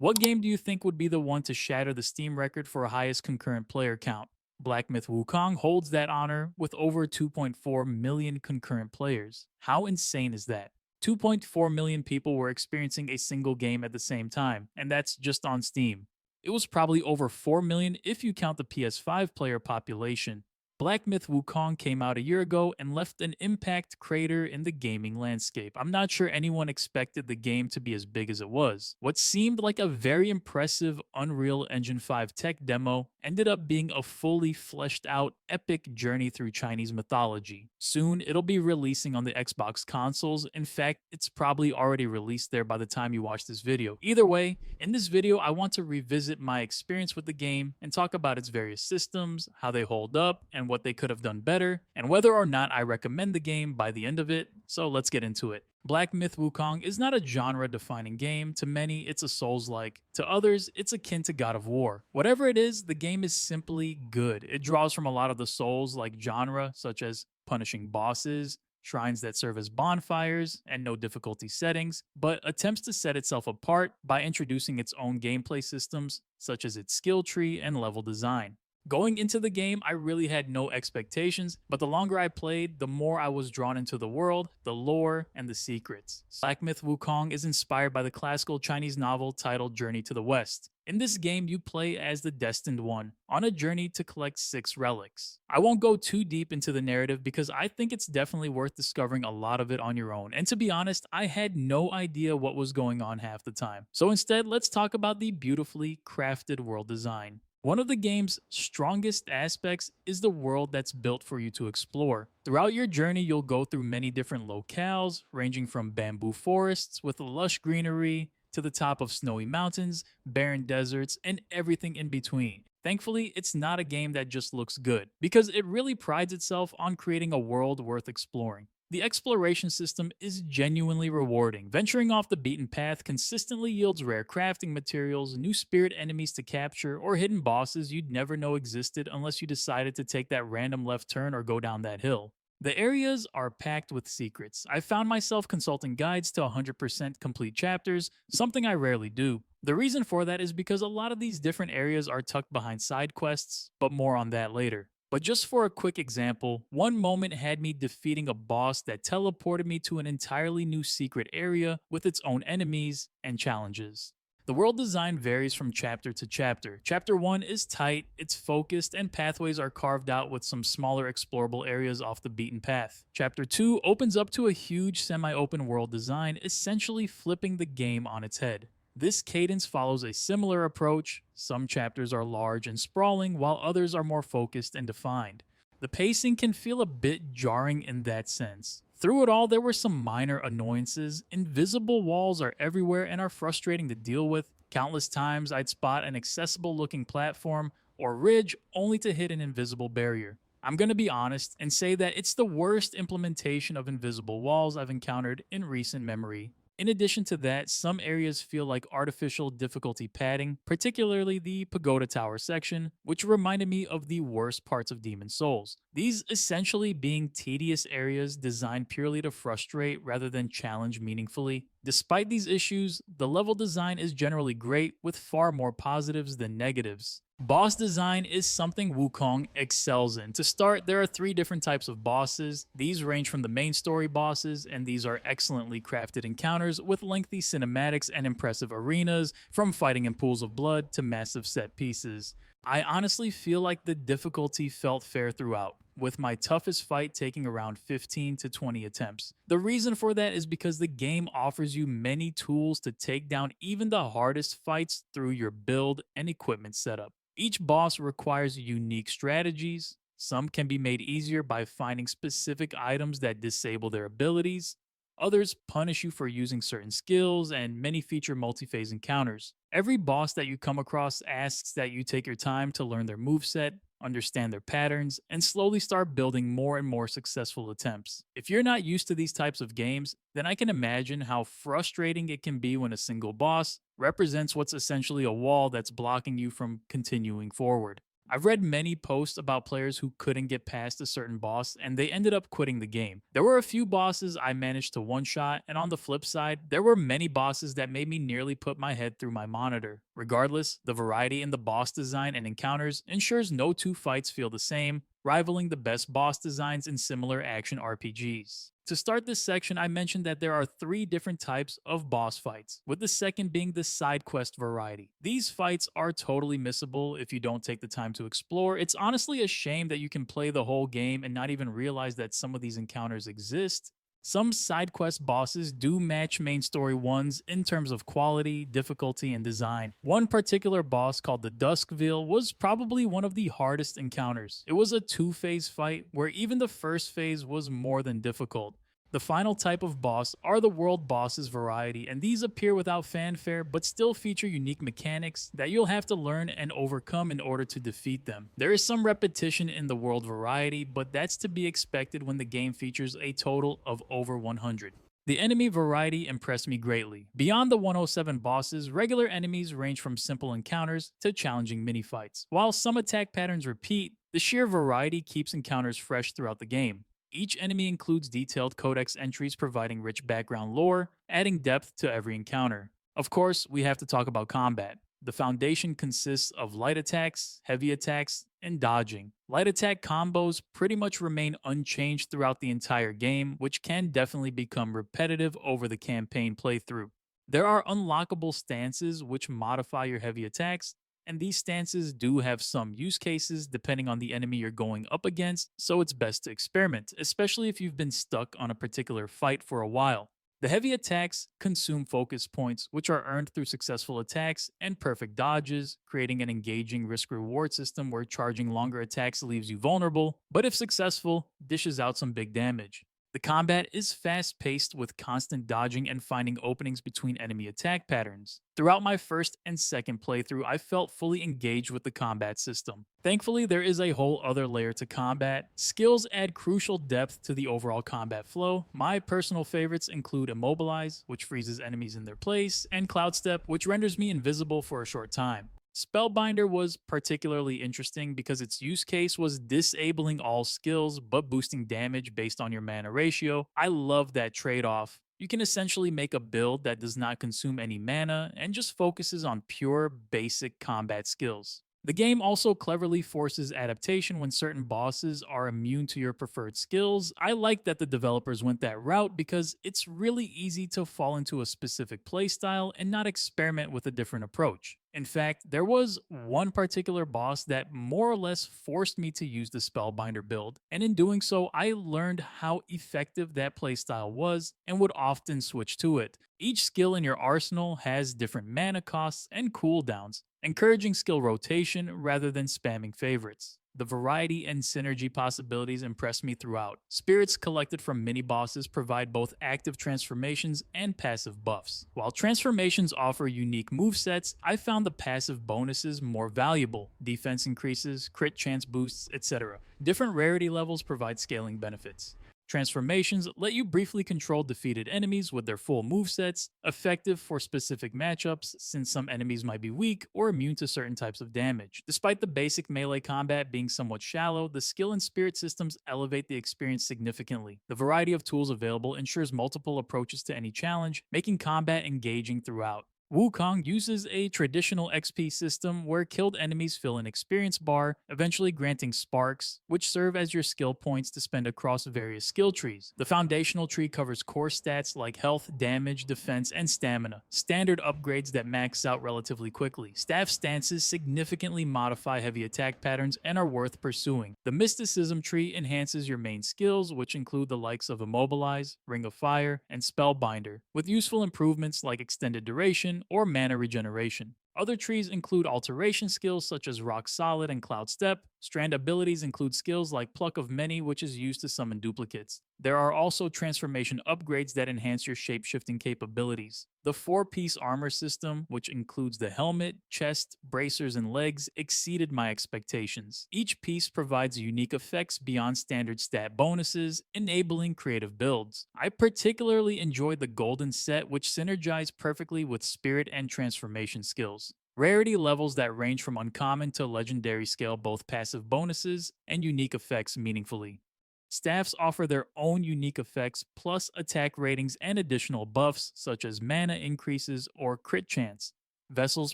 What game do you think would be the one to shatter the Steam record for highest concurrent player count? Black Myth Wukong holds that honor with over 2.4 million concurrent players. How insane is that? 2.4 million people were experiencing a single game at the same time, and that's just on Steam. It was probably over 4 million if you count the PS5 player population. Black Myth Wukong came out a year ago and left an impact crater in the gaming landscape. I'm not sure anyone expected the game to be as big as it was. What seemed like a very impressive Unreal Engine 5 tech demo ended up being a fully fleshed out epic journey through Chinese mythology. Soon, it'll be releasing on the Xbox consoles. In fact, it's probably already released there by the time you watch this video. Either way, in this video, I want to revisit my experience with the game and talk about its various systems, how they hold up, and what they could have done better, and whether or not I recommend the game by the end of it. So let's get into it. Black Myth Wukong is not a genre-defining game. To many, it's a Souls-like. To others, it's akin to God of War. Whatever it is, the game is simply good. It draws from a lot of the Souls-like genre, such as punishing bosses, shrines that serve as bonfires, and no difficulty settings, but attempts to set itself apart by introducing its own gameplay systems, such as its skill tree and level design. Going into the game, I really had no expectations, but the longer I played, the more I was drawn into the world, the lore, and the secrets. Black Myth Wukong is inspired by the classical Chinese novel titled Journey to the West. In this game, you play as the Destined One, on a journey to collect 6 relics. I won't go too deep into the narrative because I think it's definitely worth discovering a lot of it on your own, and to be honest, I had no idea what was going on half the time. So instead, let's talk about the beautifully crafted world design. One of the game's strongest aspects is the world that's built for you to explore. Throughout your journey, you'll go through many different locales, ranging from bamboo forests with lush greenery to the top of snowy mountains, barren deserts, and everything in between. Thankfully, it's not a game that just looks good, because it really prides itself on creating a world worth exploring. The exploration system is genuinely rewarding. Venturing off the beaten path consistently yields rare crafting materials, new spirit enemies to capture, or hidden bosses you'd never know existed unless you decided to take that random left turn or go down that hill. The areas are packed with secrets. I found myself consulting guides to 100% complete chapters, something I rarely do. The reason for that is because a lot of these different areas are tucked behind side quests, but more on that later. But just for a quick example, one moment had me defeating a boss that teleported me to an entirely new secret area with its own enemies and challenges. The world design varies from chapter to chapter. Chapter 1 is tight, it's focused, and pathways are carved out with some smaller explorable areas off the beaten path. Chapter 2 opens up to a huge semi-open world design, essentially flipping the game on its head. This cadence follows a similar approach. Some chapters are large and sprawling, while others are more focused and defined. The pacing can feel a bit jarring in that sense. Through it all, there were some minor annoyances. Invisible walls are everywhere and are frustrating to deal with. Countless times, I'd spot an accessible looking platform or ridge only to hit an invisible barrier. I'm gonna be honest and say that it's the worst implementation of invisible walls I've encountered in recent memory. In addition to that, some areas feel like artificial difficulty padding, particularly the Pagoda Tower section, which reminded me of the worst parts of Demon Souls. These essentially being tedious areas designed purely to frustrate rather than challenge meaningfully. Despite these issues, the level design is generally great, with far more positives than negatives. Boss design is something Wukong excels in. To start, there are 3 different types of bosses. These range from the main story bosses, and these are excellently crafted encounters with lengthy cinematics and impressive arenas, from fighting in pools of blood to massive set pieces. I honestly feel like the difficulty felt fair throughout, with my toughest fight taking around 15 to 20 attempts. The reason for that is because the game offers you many tools to take down even the hardest fights through your build and equipment setup. Each boss requires unique strategies. Some can be made easier by finding specific items that disable their abilities. Others punish you for using certain skills, and many feature multi-phase encounters. Every boss that you come across asks that you take your time to learn their moveset, understand their patterns, and slowly start building more and more successful attempts. If you're not used to these types of games, then I can imagine how frustrating it can be when a single boss represents what's essentially a wall that's blocking you from continuing forward. I've read many posts about players who couldn't get past a certain boss and they ended up quitting the game. There were a few bosses I managed to one shot, and on the flip side, there were many bosses that made me nearly put my head through my monitor. Regardless, the variety in the boss design and encounters ensures no two fights feel the same, rivaling the best boss designs in similar action RPGs. To start this section, I mentioned that there are three different types of boss fights, with the second being the side quest variety. These fights are totally missable if you don't take the time to explore. It's honestly a shame that you can play the whole game and not even realize that some of these encounters exist. Some side quest bosses do match main story ones in terms of quality, difficulty, and design. One particular boss called the Duskville was probably one of the hardest encounters. It was a two-phase fight where even the first phase was more than difficult. The final type of boss are the world bosses variety, and these appear without fanfare but still feature unique mechanics that you'll have to learn and overcome in order to defeat them. There is some repetition in the world variety, but that's to be expected when the game features a total of over 100. The enemy variety impressed me greatly. Beyond the 107 bosses, regular enemies range from simple encounters to challenging mini-fights. While some attack patterns repeat, the sheer variety keeps encounters fresh throughout the game. Each enemy includes detailed codex entries providing rich background lore, adding depth to every encounter. Of course, we have to talk about combat. The foundation consists of light attacks, heavy attacks, and dodging. Light attack combos pretty much remain unchanged throughout the entire game, which can definitely become repetitive over the campaign playthrough. There are unlockable stances which modify your heavy attacks, and these stances do have some use cases depending on the enemy you're going up against, so it's best to experiment, especially if you've been stuck on a particular fight for a while. The heavy attacks consume focus points, which are earned through successful attacks and perfect dodges, creating an engaging risk reward system where charging longer attacks leaves you vulnerable, but if successful, dishes out some big damage. The combat is fast paced with constant dodging and finding openings between enemy attack patterns. Throughout my first and second playthrough, I felt fully engaged with the combat system. Thankfully, there is a whole other layer to combat. Skills add crucial depth to the overall combat flow. My personal favorites include Immobilize, which freezes enemies in their place, and Cloud Step, which renders me invisible for a short time. Spellbinder was particularly interesting because its use case was disabling all skills but boosting damage based on your mana ratio. I love that trade off. You can essentially make a build that does not consume any mana and just focuses on pure basic combat skills. The game also cleverly forces adaptation when certain bosses are immune to your preferred skills. I like that the developers went that route because it's really easy to fall into a specific playstyle and not experiment with a different approach. In fact, there was one particular boss that more or less forced me to use the Spellbinder build, and in doing so, I learned how effective that playstyle was and would often switch to it. Each skill in your arsenal has different mana costs and cooldowns, encouraging skill rotation rather than spamming favorites. The variety and synergy possibilities impressed me throughout. Spirits collected from mini-bosses provide both active transformations and passive buffs. While transformations offer unique movesets, I found the passive bonuses more valuable. Defense increases, crit chance boosts, etc. Different rarity levels provide scaling benefits. Transformations let you briefly control defeated enemies with their full movesets, effective for specific matchups since some enemies might be weak or immune to certain types of damage. Despite the basic melee combat being somewhat shallow, the skill and spirit systems elevate the experience significantly. The variety of tools available ensures multiple approaches to any challenge, making combat engaging throughout. Wukong uses a traditional XP system where killed enemies fill an experience bar, eventually granting sparks, which serve as your skill points to spend across various skill trees. The foundational tree covers core stats like health, damage, defense, and stamina, standard upgrades that max out relatively quickly. Staff stances significantly modify heavy attack patterns and are worth pursuing. The mysticism tree enhances your main skills, which include the likes of Immobilize, Ring of Fire, and Spellbinder, with useful improvements like extended duration or mana regeneration. Other trees include alteration skills such as Rock Solid and Cloud Step. Strand abilities include skills like Pluck of Many, which is used to summon duplicates. There are also transformation upgrades that enhance your shape-shifting capabilities. The 4-piece armor system, which includes the helmet, chest, bracers, and legs, exceeded my expectations. Each piece provides unique effects beyond standard stat bonuses, enabling creative builds. I particularly enjoyed the golden set, which synergized perfectly with spirit and transformation skills. Rarity levels that range from uncommon to legendary scale both passive bonuses and unique effects meaningfully. Staffs offer their own unique effects plus attack ratings and additional buffs such as mana increases or crit chance. Vessels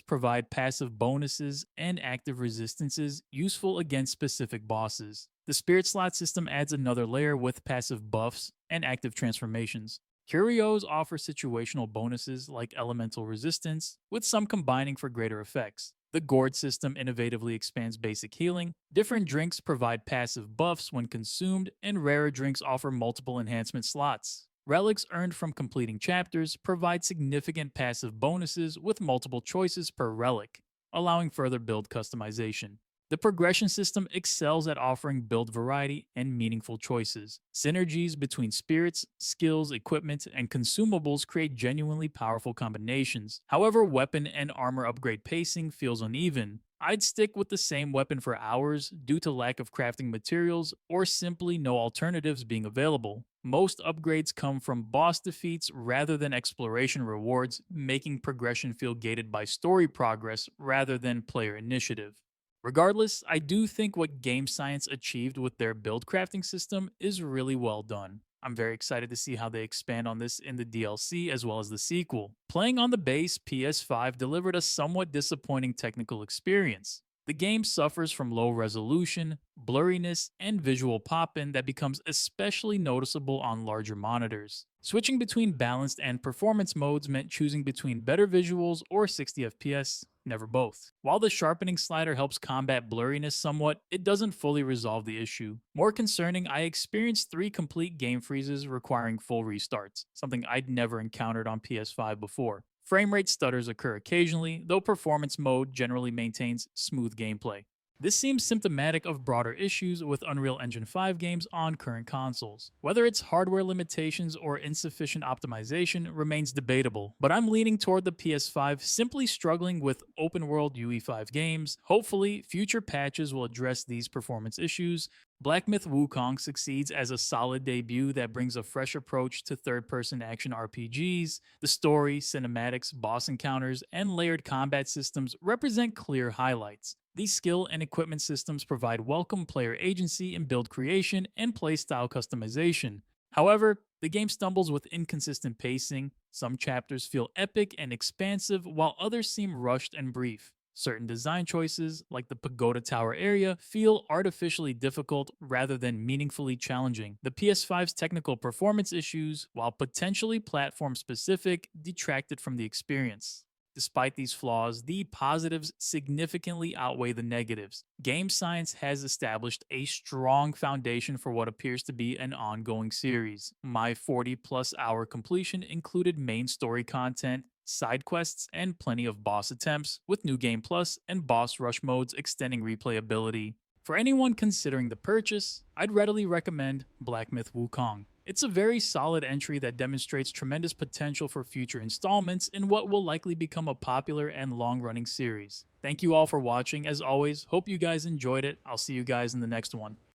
provide passive bonuses and active resistances useful against specific bosses. The Spirit Slot system adds another layer with passive buffs and active transformations. Curios offer situational bonuses like elemental resistance, with some combining for greater effects. The Gourd system innovatively expands basic healing. Different drinks provide passive buffs when consumed, and rarer drinks offer multiple enhancement slots. Relics earned from completing chapters provide significant passive bonuses with multiple choices per relic, allowing further build customization. The progression system excels at offering build variety and meaningful choices. Synergies between spirits, skills, equipment, and consumables create genuinely powerful combinations. However, weapon and armor upgrade pacing feels uneven. I'd stick with the same weapon for hours due to lack of crafting materials or simply no alternatives being available. Most upgrades come from boss defeats rather than exploration rewards, making progression feel gated by story progress rather than player initiative. Regardless, I do think what Game Science achieved with their build crafting system is really well done. I'm very excited to see how they expand on this in the DLC as well as the sequel. Playing on the base PS5 delivered a somewhat disappointing technical experience. The game suffers from low resolution, blurriness, and visual pop-in that becomes especially noticeable on larger monitors. Switching between balanced and performance modes meant choosing between better visuals or 60 FPS, never both. While the sharpening slider helps combat blurriness somewhat, it doesn't fully resolve the issue. More concerning, I experienced 3 complete game freezes requiring full restarts, something I'd never encountered on PS5 before. Frame rate stutters occur occasionally, though performance mode generally maintains smooth gameplay. This seems symptomatic of broader issues with Unreal Engine 5 games on current consoles. Whether it's hardware limitations or insufficient optimization remains debatable, but I'm leaning toward the PS5 simply struggling with open world UE5 games. Hopefully, future patches will address these performance issues. Black Myth Wukong succeeds as a solid debut that brings a fresh approach to third person action RPGs. The story, cinematics, boss encounters, and layered combat systems represent clear highlights. These skill and equipment systems provide welcome player agency in build creation and playstyle customization. However, the game stumbles with inconsistent pacing. Some chapters feel epic and expansive, while others seem rushed and brief. Certain design choices, like the Pagoda Tower area, feel artificially difficult rather than meaningfully challenging. The PS5's technical performance issues, while potentially platform specific, detracted from the experience. Despite these flaws, the positives significantly outweigh the negatives. Game Science has established a strong foundation for what appears to be an ongoing series. My 40+ hour completion included main story content, side quests, and plenty of boss attempts, with New Game Plus and boss rush modes extending replayability. For anyone considering the purchase, I'd readily recommend Black Myth Wukong. It's a very solid entry that demonstrates tremendous potential for future installments in what will likely become a popular and long-running series. Thank you all for watching. As always, hope you guys enjoyed it. I'll see you guys in the next one.